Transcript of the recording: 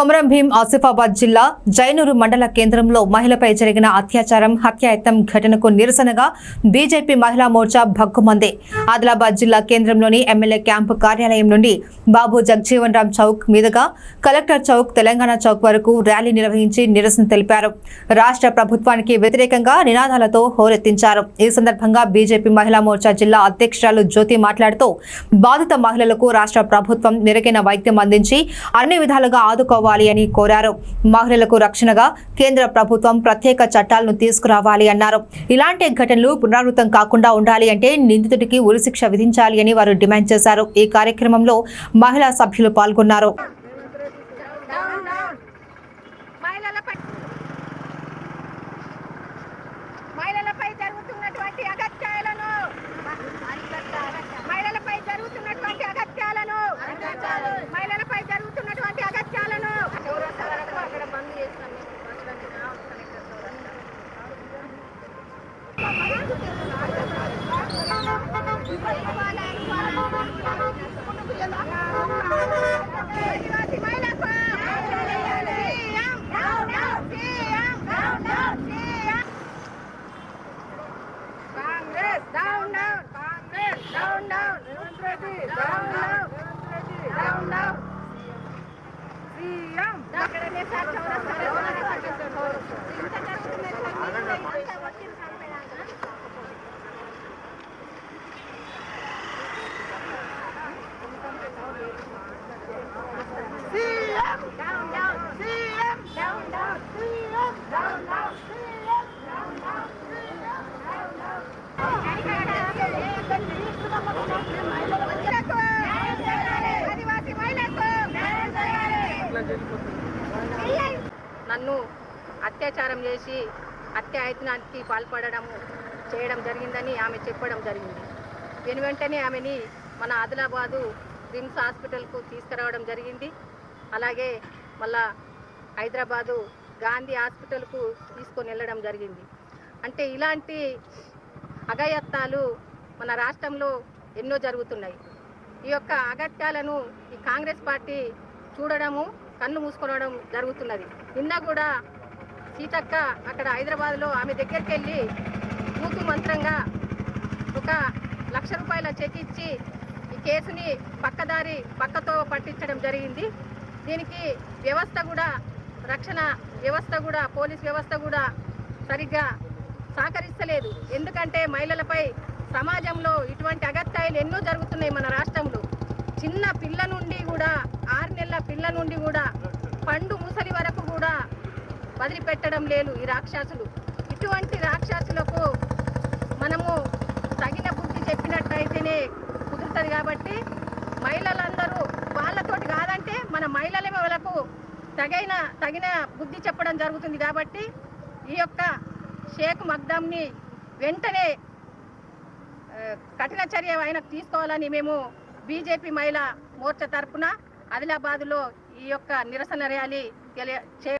కొమరం భీం ఆసిఫాబాద్ జిల్లా జైనూరు మండల కేంద్రంలో మహిళపై జరిగిన అత్యాచారం హత్యాయత్నం ఘటనకు నిరసనగా బీజేపీ మహిళా మోర్చా భగ్గుమంది. ఆదిలాబాద్ జిల్లా కేంద్రంలోని ఎమ్మెల్యే క్యాంపు కార్యాలయం నుండి బాబు జగజీవన్ రామ్ చౌక్ మీదుగా కలెక్టర్ చౌక్ తెలంగాణ చౌక్ వరకు ర్యాలీ నిర్వహించి నిరసన తెలిపారు. రాష్ట్ర ప్రభుత్వానికి వ్యతిరేకంగా నినాదాలతో హోరెత్తించారు. ఈ సందర్భంగా బీజేపీ మహిళా మోర్చా జిల్లా అధ్యక్షురాలు జ్యోతి మాట్లాడుతూ బాధిత మహిళలకు రాష్ట్ర ప్రభుత్వం మెరుగైన వైద్యం అందించి అన్ని విధాలుగా ఆదుకోవాలి అని కోరారు. మహిళలకు రక్షణగా కేంద్ర ప్రభుత్వం ప్రత్యేక చట్టాలను తీసుకురావాలి అన్నారు. ఇలాంటి ఘటనలు పునరావృతం కాకుండా ఉండాలి అంటే నిందితుడికి ఉరిశిక్ష విధించాలి అని వారు డిమాండ్ చేశారు. ఈ కార్యక్రమంలో మహిళా సభ్యులు పాల్గొన్నారు. నన్ను అత్యాచారం చేసి హత్యాయత్నానికి చేయడం జరిగిందని ఆమె చెప్పడం జరిగింది. వెంటనే ఆమెని మన ఆదిలాబాదు రిమ్స్ హాస్పిటల్కు తీసుకురావడం జరిగింది. అలాగే మళ్ళా హైదరాబాదు గాంధీ హాస్పిటల్కు తీసుకొని వెళ్ళడం జరిగింది. అంటే ఇలాంటి అఘాయిత్యాలు మన రాష్ట్రంలో ఎన్నో జరుగుతున్నాయి. ఈ యొక్క అఘాయిత్యాలను ఈ కాంగ్రెస్ పార్టీ చూడడము, కన్ను మూసుకోవడం జరుగుతున్నది. నిన్న కూడా సీతక్క అక్కడ హైదరాబాద్లో ఆమె దగ్గరికి వెళ్ళి కూతు మంత్రంగా 1,00,000 రూపాయల చెక్ ఇచ్చి ఈ కేసుని పక్కతో పట్టించడం జరిగింది. దీనికి వ్యవస్థ కూడా, రక్షణ వ్యవస్థ కూడా, పోలీస్ వ్యవస్థ కూడా సరిగ్గా సహకరిస్తలేదు. ఎందుకంటే మహిళలపై సమాజంలో ఇటువంటి అఘాయిత్యాలు ఎన్నో జరుగుతున్నాయి మన రాష్ట్రంలో. చిన్న పిల్ల నుండి కూడా, 6 నెలల పిల్ల నుండి కూడా, పండు ముసలి వరకు కూడా వదిలిపెట్టడం లేదు ఈ రాక్షసులు. ఇటువంటి రాక్షసులకు మనము తగిన బుద్ధి చెప్పినట్టయితేనే కుదురుతుంది. కాబట్టి మహిళలందరూ వాళ్ళతోటి కాదంటే మన మహిళలే వాళ్ళకు తగిన బుద్ధి చెప్పడం జరుగుతుంది. కాబట్టి ఈ యొక్క షేక్ మగ్దాంని వెంటనే కఠిన చర్య ఆయనకు తీసుకోవాలని మేము బీజేపీ మహిళా మోర్చా తరఫున ఆదిలాబాద్లో ఈ యొక్క నిరసన ర్యాలీ